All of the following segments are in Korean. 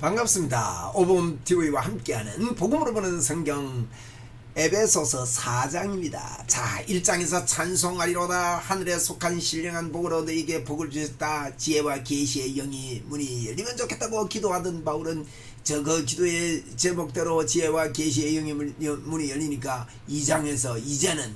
반갑습니다. 오범TV와 함께하는 복음으로 보는 성경 에베소서 4장입니다. 자, 1장에서 찬송하리로다. 하늘에 속한 신령한 복으로 너에게 복을 주셨다. 지혜와 계시의 영이 문이 열리면 좋겠다고 기도하던 바울은 그 기도의 제목대로 지혜와 계시의 영이 문이 열리니까 2장에서 이제는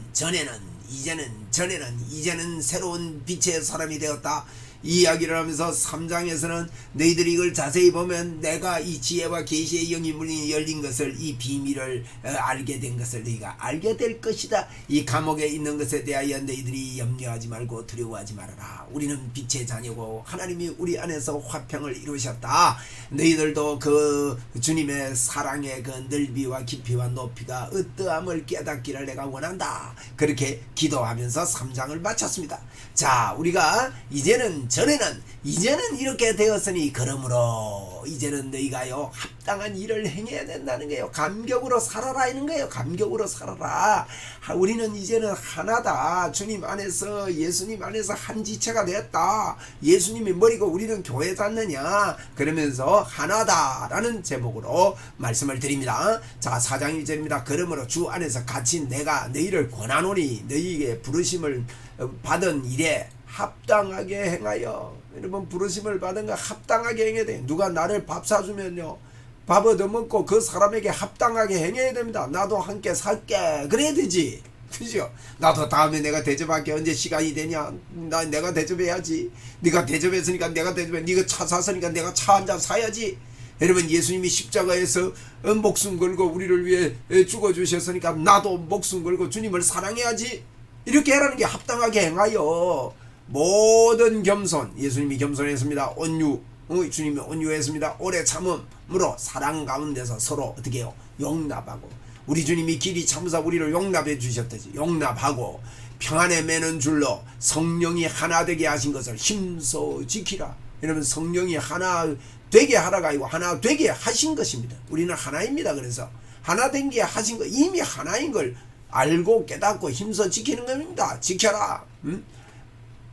새로운 빛의 사람이 되었다. 이 이야기를 하면서 3장에서는 너희들이 이걸 자세히 보면 내가 이 지혜와 계시의 영이 문이 열린 것을, 이 비밀을 알게 된 것을 너희가 알게 될 것이다. 이 감옥에 있는 것에 대하여 너희들이 염려하지 말고 두려워하지 말아라. 우리는 빛의 자녀고 하나님이 우리 안에서 화평을 이루셨다. 너희들도 그 주님의 사랑의 그 넓이와 깊이와 높이가 어떠함을 깨닫기를 내가 원한다. 그렇게 기도하면서 3장을 마쳤습니다. 자, 우리가 이제는 이렇게 되었으니 그러므로 이제는 너희가요 합당한 일을 행해야 된다는 거예요. 감격으로 살아라 이는 거예요. 감격으로 살아라. 우리는 이제는 하나다. 주님 안에서, 예수님 안에서 한 지체가 되었다. 예수님이 머리고 우리는 교회지 않느냐. 그러면서 하나다라는 제목으로 말씀을 드립니다. 자, 4장 1절입니다. 그러므로 주 안에서 같이 내가 너희를 권하노니 너희에게 부르심을 받은 일에 합당하게 행하여. 여러분, 부르심을 받은 거 합당하게 행해야 돼. 누가 나를 밥 사주면요 밥 얻어먹고 그 사람에게 합당하게 행해야 됩니다. 나도 함께 살게 그래야 되지, 그죠? 나도 다음에 내가 대접할게. 언제 시간이 되냐? 내가 대접해야지. 네가 대접했으니까 내가 대접해. 네가 차 샀으니까 내가 차 한 잔 사야지. 여러분, 예수님이 십자가에서 목숨 걸고 우리를 위해 죽어주셨으니까 나도 목숨 걸고 주님을 사랑해야지. 이렇게 하라는 게 합당하게 행하여. 모든 겸손, 예수님이 겸손했습니다. 온유, 주님이 온유했습니다. 오래 참음으로 사랑 가운데서 서로 어떻게 해요? 용납하고. 우리 주님이 길이 참으사 우리를 용납해 주셨듯이 용납하고 평안에 매는 줄로 성령이 하나 되게 하신 것을 힘써 지키라. 여러분, 성령이 하나 되게 하라가 아니고 하나 되게 하신 것입니다. 우리는 하나입니다. 그래서 하나 된 게 하신 거, 이미 하나인 걸 알고 깨닫고 힘써 지키는 겁니다. 지켜라.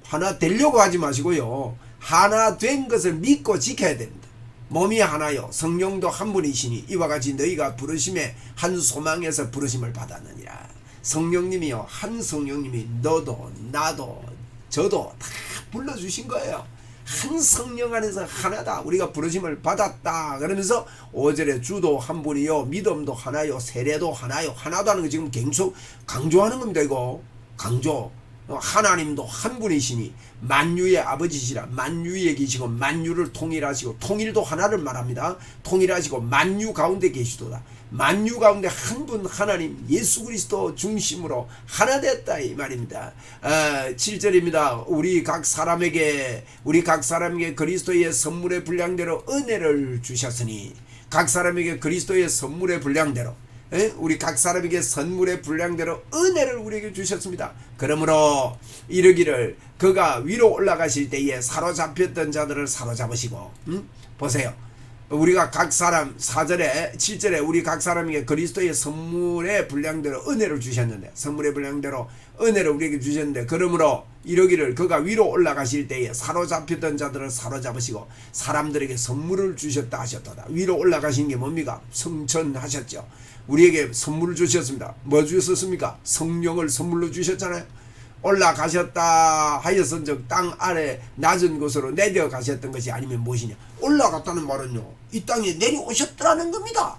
하나 되려고 하지 마시고요. 하나 된 것을 믿고 지켜야 됩니다. 몸이 하나요 성령도 한 분이시니 이와 같이 너희가 부르심에 한 소망에서 부르심을 받았느니라. 성령님이요, 한 성령님이 너도 나도 저도 다 불러주신 거예요. 한 성령 안에서 하나다. 우리가 부르심을 받았다. 그러면서 5절에 주도 한 분이요 믿음도 하나요 세례도 하나요. 하나도 하는 거 지금 계속 강조하는 겁니다. 이거 강조. 하나님도 한 분이시니 만유의 아버지시라. 만유에 계시고 만유를 통일하시고, 통일도 하나를 말합니다. 통일하시고 만유 가운데 계시도다. 만유 가운데 한 분 하나님 예수 그리스도 중심으로 하나 됐다 이 말입니다. 7절입니다. 우리 각 사람에게 그리스도의 선물의 분량대로 은혜를 주셨으니, 각 사람에게 그리스도의 선물의 분량대로, 우리 각 사람에게 선물의 분량대로 은혜를 우리에게 주셨습니다. 그러므로 이르기를 그가 위로 올라가실 때에 사로잡혔던 자들을 사로잡으시고, 보세요. 우리가 각 사람, 4절에 7절에 우리 각 사람에게 그리스도의 선물의 분량대로 은혜를 주셨는데, 선물의 분량대로 은혜를 우리에게 주셨는데, 그러므로 이러기를 그가 위로 올라가실 때에 사로잡혔던 자들을 사로잡으시고 사람들에게 선물을 주셨다 하셨다. 위로 올라가신 게 뭡니까? 성천하셨죠. 우리에게 선물을 주셨습니다. 뭐 주셨습니까? 성령을 선물로 주셨잖아요. 올라가셨다 하였은즉 땅 아래 낮은 곳으로 내려가셨던 것이 아니면 무엇이냐? 올라갔다는 말은요, 이 땅에 내려오셨더라는 겁니다.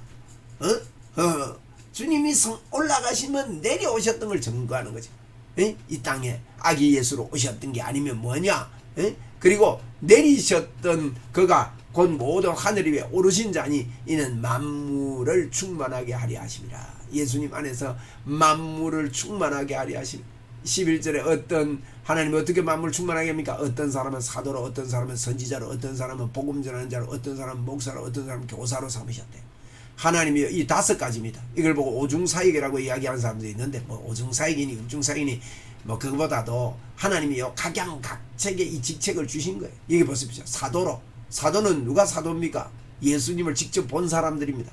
주님이 올라가시면 내려오셨던 걸 증거하는 거죠. 이 땅에 아기 예수로 오셨던 게 아니면 뭐냐? 그리고 내리셨던 그가 곧 모든 하늘 위에 오르신 자니 이는 만물을 충만하게 하려 하심이라. 예수님 안에서 만물을 충만하게 하려 하심이라. 11절에 어떤 하나님이 어떻게 만물을 충만하게 합니까? 어떤 사람은 사도로, 어떤 사람은 선지자로, 어떤 사람은 복음 전하는 자로, 어떤 사람은 목사로, 어떤 사람은 교사로 삼으셨대요. 하나님이 이 5가지입니다. 이걸 보고 오중사역이라고 이야기하는 사람들이 있는데, 뭐 오중사역이니 육중사역이니 뭐 그거보다도 하나님이요 각양각색의 이 직책을 주신 거예요. 여기 보십시오. 사도로. 사도는 누가 사도입니까? 예수님을 직접 본 사람들입니다.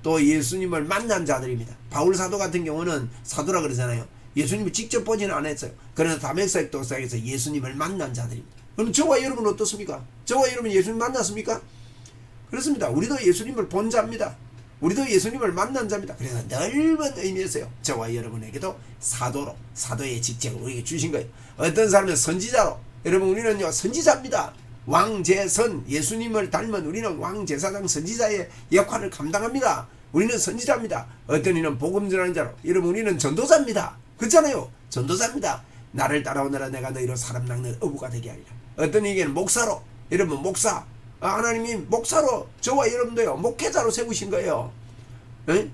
또 예수님을 만난 자들입니다. 바울 사도 같은 경우는 사도라 그러잖아요. 예수님을 직접 보지는 않았어요. 그러나 다메섹 도상에서 예수님을 만난 자들입니다. 그럼 저와 여러분 어떻습니까? 저와 여러분 예수님 만났습니까? 그렇습니다. 우리도 예수님을 본 자입니다. 우리도 예수님을 만난 자입니다. 그래서 넓은 의미에서요, 저와 여러분에게도 사도의 직책을 우리에게 주신 거예요. 어떤 사람은 선지자로, 여러분 우리는요 선지자입니다. 왕제선, 예수님을 닮은 우리는 왕제사장 선지자의 역할을 감당합니다. 우리는 선지자입니다. 어떤 이는 복음 전하는 자로, 여러분 우리는 전도자입니다. 그렇잖아요. 전도자입니다. 나를 따라오너라 내가 너희로 사람 낚는 어부가 되게 하리라. 어떤 이에게는 목사로, 여러분 목사, 하나님이 목사로 저와 여러분도요 목회자로 세우신 거예요. 에?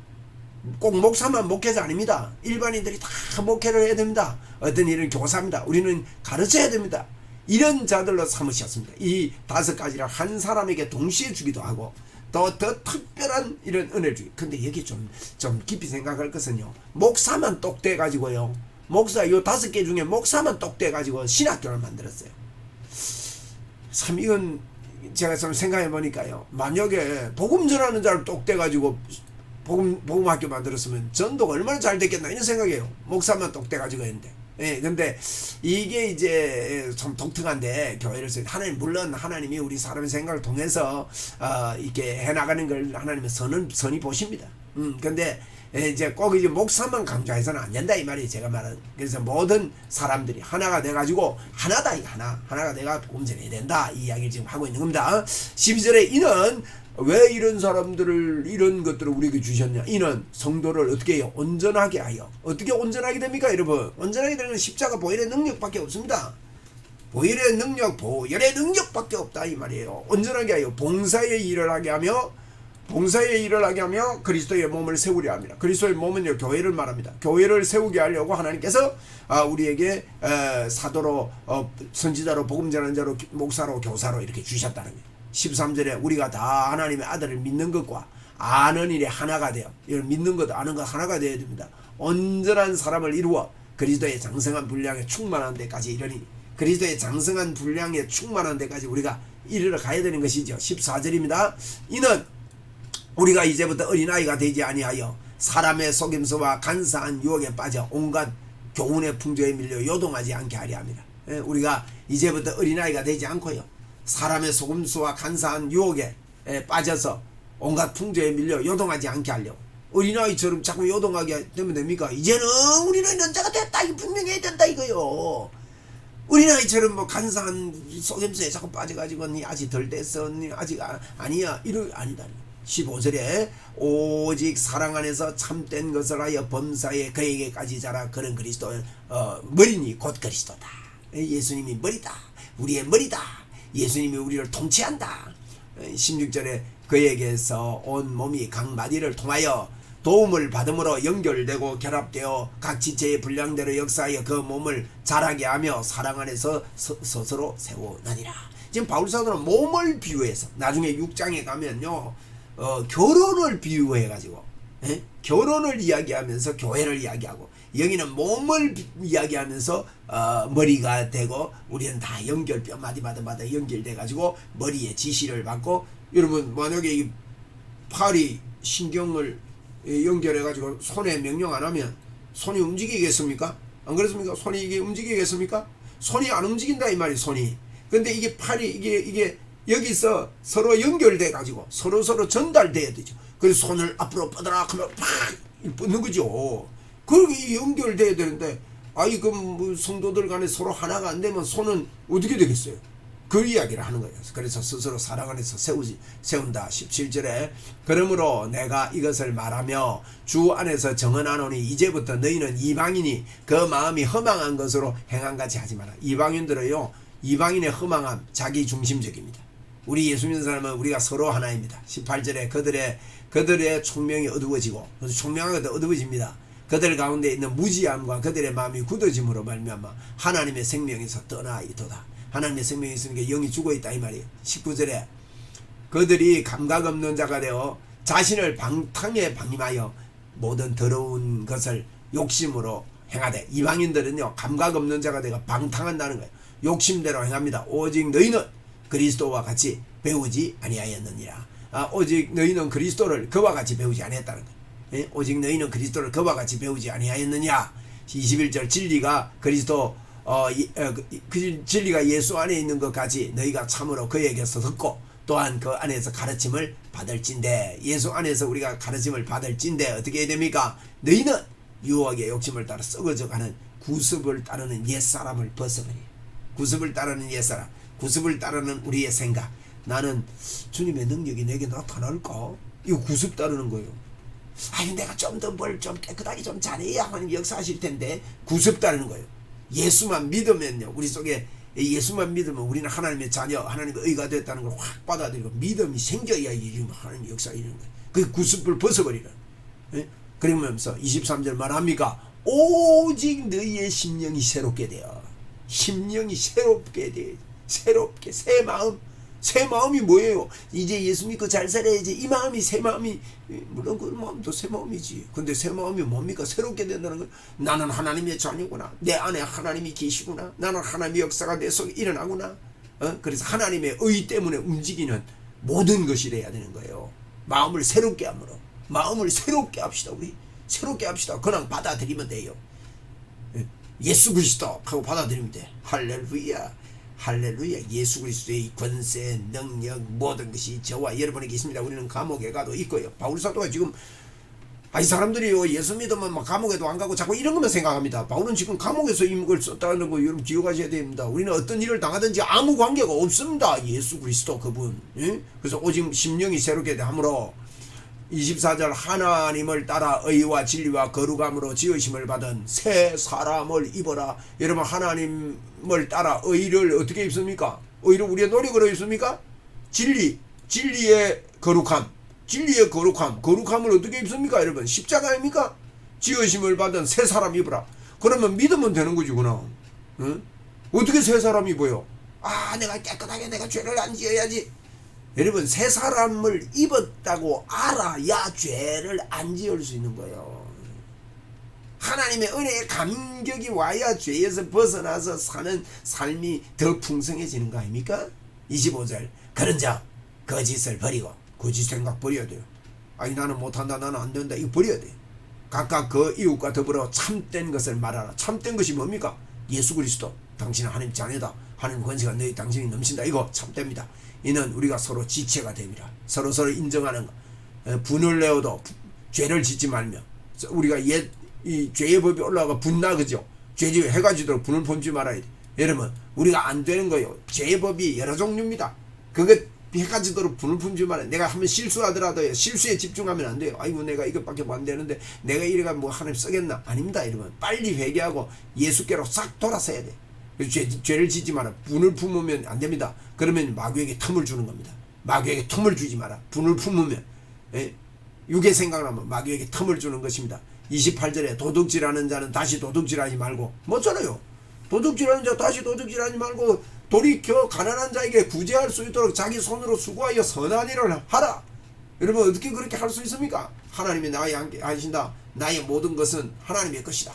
꼭 목사만 목회자 아닙니다. 일반인들이 다 목회를 해야 됩니다. 어떤 일은 교사입니다. 우리는 가르쳐야 됩니다. 이런 자들로 삼으셨습니다. 이 5가지를 한 사람에게 동시에 주기도 하고 더 특별한 이런 은혜를 주기. 근데 여기 좀 깊이 생각할 것은요, 목사만 똑돼 가지고요, 목사 요 5개 중에 목사만 똑돼 가지고 신학교를 만들었어요. 참 이건 제가 좀 생각해 보니까요, 만약에 복음 전하는 자를 똑돼 가지고 복음학교 만들었으면 전도가 얼마나 잘 됐겠나 이런 생각이에요. 목사만 똑돼 가지고 했는데. 예, 근데 이게 이제 좀 독특한데, 교회를 물론 하나님이 우리 사람의 생각을 통해서 이렇게 해나가는 걸 하나님은 선이 보십니다. 근데 이제 꼭 이제 목사만 강조해서는 안 된다 이 말이에요, 제가 말은. 그래서 모든 사람들이 하나가 돼가지고 하나다, 이 하나가 내가 복음 전해야 된다 이 이야기를 지금 하고 있는 겁니다. 12절에 이는 왜 이런 사람들을, 이런 것들을 우리에게 주셨냐? 이는 성도를 어떻게 해요? 온전하게 하여. 어떻게 온전하게 됩니까, 여러분? 온전하게 되는 건 십자가 보혈의 능력밖에 없습니다. 보혈의 능력밖에 없다 이 말이에요. 온전하게 하여 봉사의 일을 하게 하며, 그리스도의 몸을 세우려 합니다. 그리스도의 몸은요 교회를 말합니다. 교회를 세우게 하려고 하나님께서 우리에게 사도로, 선지자로, 복음 전하는 자로, 목사로, 교사로 이렇게 주셨다는 거예요. 13절에 우리가 다 하나님의 아들을 믿는 것과 아는 일에 하나가 되어, 믿는 것, 아는 것 하나가 되어야 됩니다. 온전한 사람을 이루어 그리스도의 장성한 분량에 충만한 데까지 이르니, 그리스도의 장성한 분량에 충만한 데까지 우리가 이르러 가야 되는 것이죠. 14절입니다. 이는 우리가 이제부터 어린아이가 되지 아니하여 사람의 속임수와 간사한 유혹에 빠져 온갖 교훈의 풍조에 밀려 요동하지 않게 하려 합니다. 우리가 이제부터 어린아이가 되지 않고요, 사람의 속임수와 간사한 유혹에 빠져서 온갖 풍조에 밀려 요동하지 않게 하려고. 어린아이처럼 자꾸 요동하게 되면 됩니까? 이제는 우리는 연자가 됐다, 이거 분명히 해야 된다 이거요. 어린아이처럼 뭐 간사한 속임수에 자꾸 빠져가지고 니 아직 덜 됐어, 니 아직 아니야, 아니다. 15절에 오직 사랑 안에서 참된 것을 하여 범사에 그에게까지 자라. 그런 그리스도의 머리니 곧 그리스도다. 예수님이 머리다, 우리의 머리다. 예수님이 우리를 통치한다. 16절에 그에게서 온 몸이 각 마디를 통하여 도움을 받음으로 연결되고 결합되어 각 지체의 분량대로 역사하여 그 몸을 자라게 하며 사랑 안에서 스스로 세우나니라. 지금 바울사도는 몸을 비유해서, 나중에 6장에 가면요 결혼을 비유해가지고, 결혼을 이야기하면서 교회를 이야기하고, 여기는 몸을 이야기하면서 머리가 되고, 우리는 다 뼈 마디마다 연결돼가지고 머리에 지시를 받고. 여러분 만약에 이 팔이 신경을 연결해가지고 손에 명령 안 하면 손이 움직이겠습니까? 안 그렇습니까? 손이 이게 움직이겠습니까? 손이 안 움직인다 이 말이에요, 손이. 근데 이게 팔이 이게 여기서 서로 연결돼 가지고 서로 전달돼야 되죠. 그래서 손을 앞으로 뻗어라 하면 팍 뻗는 거죠. 그게 연결돼야 되는데, 뭐 성도들 간에 서로 하나가 안 되면 손은 어떻게 되겠어요? 그 이야기를 하는 거예요. 그래서 스스로 사랑 안에서 세운다. 17절에 그러므로 내가 이것을 말하며 주 안에서 정언하노니 이제부터 너희는 이방인이 그 마음이 허망한 것으로 행함같이 하지 마라. 이방인들은요, 이방인의 허망함, 자기 중심적입니다. 우리 예수 믿는 사람은 우리가 서로 하나입니다. 18절에 그들의 총명이 어두워지고, 총명하게 어두워집니다. 그들 가운데 있는 무지함과 그들의 마음이 굳어짐으로 말미암아 하나님의 생명에서 떠나 있도다. 하나님의 생명이 있으니까 영이 죽어있다 이 말이에요. 19절에 그들이 감각 없는 자가 되어 자신을 방탕에 방임하여 모든 더러운 것을 욕심으로 행하되. 이방인들은요 감각 없는 자가 되어 방탕한다는 거예요. 욕심대로 행합니다. 오직 너희는 그리스도와 같이 배우지 아니하였느니라. 오직 너희는 그리스도를 그와 같이 배우지 아니했다는 거예요. 오직 너희는 그리스도를 그와 같이 배우지 아니하였느냐. 21절 진리가 그리스도 그 진리가 예수 안에 있는 것 같이 너희가 참으로 그에게서 듣고 또한 그 안에서 가르침을 받을진대. 예수 안에서 우리가 가르침을 받을진대 어떻게 해야 됩니까? 너희는 유혹의 욕심을 따라 썩어져가는 구습을 따르는 옛사람을 벗어버려. 구습을 따르는 옛사람, 구습을 따르는 우리의 생각. 나는 주님의 능력이 내게 나타날까? 이거 구습 따르는 거예요. 아니 내가 좀 더 뭘 좀 깨끗하게 좀 잘해야 하나님 역사하실 텐데 구습 따르는 거예요. 예수만 믿으면요, 우리 속에 예수만 믿으면 우리는 하나님의 자녀, 하나님의 의가 됐다는 걸 확 받아들이고 믿음이 생겨야 하나님의 역사가 이루는 거예요. 그 구습을 벗어버리는. 그러면서 23절 말합니까? 오직 너희의 심령이 새롭게 되어. 심령이 새롭게 돼. 새롭게 새 마음. 새 마음이 뭐예요? 이제 예수 믿고 잘 살아야지. 이 마음이 새 마음이, 물론 그 마음도 새 마음이지. 근데 새 마음이 뭡니까? 새롭게 된다는 건 나는 하나님의 자녀구나. 내 안에 하나님이 계시구나. 나는 하나님의 역사가 내 속에 일어나구나. 그래서 하나님의 의 때문에 움직이는 모든 것이 돼야 되는 거예요. 마음을 새롭게 함으로. 마음을 새롭게 합시다. 우리 새롭게 합시다. 그냥 받아들이면 돼요. 예수 그리스도 하고 받아들이면 돼. 할렐루야. 할렐루야. 예수 그리스도의 권세, 능력, 모든 것이 저와 여러분에게 있습니다. 우리는 감옥에 가도 있고요. 바울 사도가 지금 이 사람들이요, 예수 믿으면 막 감옥에도 안 가고 자꾸 이런 것만 생각합니다. 바울은 지금 감옥에서 이걸 썼다는 거 여러분 기억하셔야 됩니다. 우리는 어떤 일을 당하든지 아무 관계가 없습니다. 예수 그리스도 그분. 그래서 오직 심령이 새롭게 함으로 24절 하나님을 따라 의와 진리와 거룩함으로 지으심을 받은 새 사람을 입어라. 여러분 하나님을 따라 의를 어떻게 입습니까? 의를 우리의 노력으로 입습니까? 진리의 거룩함. 진리의 거룩함. 거룩함을 어떻게 입습니까? 여러분 십자가 아닙니까? 지으심을 받은 새 사람 입어라. 그러면 믿으면 되는 거지 그나. 어떻게 새 사람 입어요? 내가 깨끗하게 내가 죄를 안 지어야지. 여러분 새 사람을 입었다고 알아야 죄를 안 지을 수 있는 거예요. 하나님의 은혜의 감격이 와야 죄에서 벗어나서 사는 삶이 더 풍성해지는 거 아닙니까? 25절 그런 자 거짓을 버리고 거짓 생각 버려야 돼요. 나는 못한다, 나는 안 된다, 이거 버려야 돼요. 각각 그 이웃과 더불어 참된 것을 말하라. 참된 것이 뭡니까? 예수 그리스도. 당신은 하나님 자녀다. 하나님 권세가 너희 당신이 넘친다. 이거 참됩니다. 이는 우리가 서로 지체가 됩니다. 서로 인정하는 거. 분을 내어도 죄를 짓지 말며. 우리가 이 죄의 법이 올라가 분나 그죠? 죄지 해가 지도록 분을 품지 말아야 돼. 여러분 우리가 안 되는 거예요. 죄의 법이 여러 종류입니다. 그거 해가 지도록 분을 품지 말아야 돼. 내가 한번 실수하더라도 실수에 집중하면 안 돼요. 아이고 내가 이것밖에 안 되는데 내가 이래가 뭐 하나님 쓰겠나? 아닙니다. 여러분 빨리 회개하고 예수께로 싹 돌아서야 돼. 죄를 짓지 마라. 분을 품으면 안 됩니다. 그러면 마귀에게 틈을 주는 겁니다. 마귀에게 틈을 주지 마라. 분을 품으면 육의 생각나면 마귀에게 틈을 주는 것입니다. 28절에 도둑질하는 자는 다시 도둑질하지 말고 뭐잖아요. 도둑질하는 자 다시 도둑질하지 말고 돌이켜 가난한 자에게 구제할 수 있도록 자기 손으로 수고하여 선한 일을 하라. 여러분 어떻게 그렇게 할 수 있습니까? 하나님이 나와 함께 하신다. 나의 모든 것은 하나님의 것이다.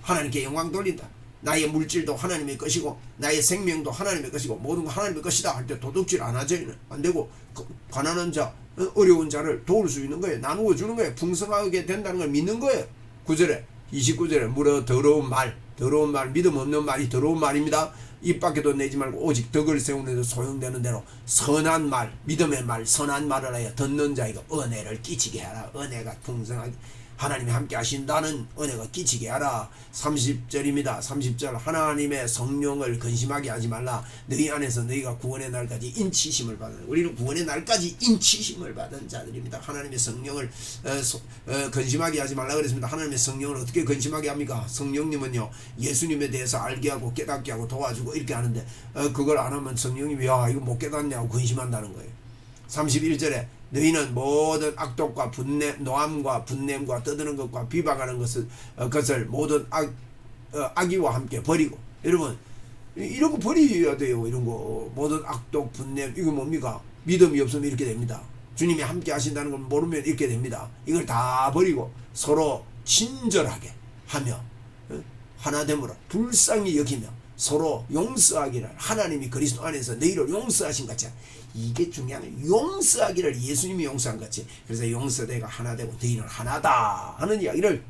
하나님께 영광 돌린다. 나의 물질도 하나님의 것이고 나의 생명도 하나님의 것이고 모든 거 하나님의 것이다 할 때 도둑질 안 하죠. 안 되고 가난한 자 어려운 자를 도울 수 있는 거예요. 나누어 주는 거예요. 풍성하게 된다는 걸 믿는 거예요. 9절에 29절에 물어 더러운 말 믿음 없는 말이 더러운 말입니다. 입 밖에도 내지 말고 오직 덕을 세우는 데 소용되는 대로 선한 말 믿음의 말 선한 말을 하여 듣는 자에게 은혜를 끼치게 하라. 은혜가 풍성하게 하나님이 함께 하신다는 은혜가 끼치게 하라. 30절입니다. 30절 하나님의 성령을 근심하게 하지 말라. 너희 안에서 너희가 구원의 날까지 인치심을 받은 우리는 구원의 날까지 인치심을 받은 자들입니다. 하나님의 성령을 근심하게 하지 말라 그랬습니다. 하나님의 성령을 어떻게 근심하게 합니까? 성령님은요 예수님에 대해서 알게 하고 깨닫게 하고 도와주고 이렇게 하는데 그걸 안 하면 성령님이 야 이거 못 깨닫냐고 근심한다는 거예요. 31절에 너희는 모든 악독과 노함과 분냄과 떠드는 것과 비방하는 것을 모든 악의와 함께 버리고. 여러분 이런 거 버려야 돼요. 이런 거 모든 악독 분냄 이거 뭡니까? 믿음이 없으면 이렇게 됩니다. 주님이 함께 하신다는 걸 모르면 이렇게 됩니다. 이걸 다 버리고 서로 친절하게 하며 하나됨으로 불쌍히 여기며 서로 용서하기를 하나님이 그리스도 안에서 너희를 용서하신 같이. 이게 중요하면 용서하기를 예수님이 용서한 같이. 그래서 용서대가 하나 되고 너희는 하나다 하는 이야기를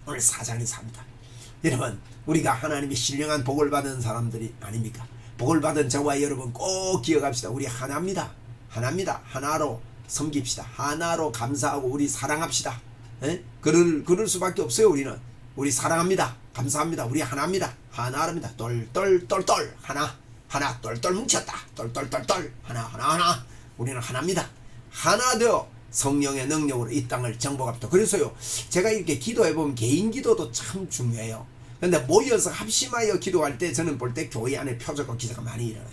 오늘 4장에서 합니다. 여러분 우리가 하나님의 신령한 복을 받은 사람들이 아닙니까? 복을 받은 저와 여러분 꼭 기억합시다. 우리 하나입니다. 하나입니다. 하나로 섬깁시다. 하나로 감사하고 우리 사랑합시다. 에? 그럴 수밖에 없어요. 우리 사랑합니다. 감사합니다. 우리 하나입니다. 하나랍니다. 똘똘똘똘 하나 똘똘 뭉쳤다. 똘똘똘똘 하나 우리는 하나입니다. 하나 되어 성령의 능력으로 이 땅을 정복합니다. 그래서요 제가 이렇게 기도해보면 개인 기도도 참 중요해요. 근데 모여서 합심하여 기도할 때 저는 볼 때 교회 안에 표적과 기사가 많이 일어나요.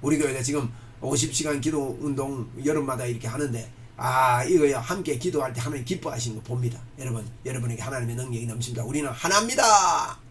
우리 교회가 지금 50시간 기도 운동 여름마다 이렇게 하는데 이거요 함께 기도할 때 하나님 기뻐하시는 거 봅니다. 여러분에게 하나님의 능력이 넘칩니다. 우리는 하나입니다.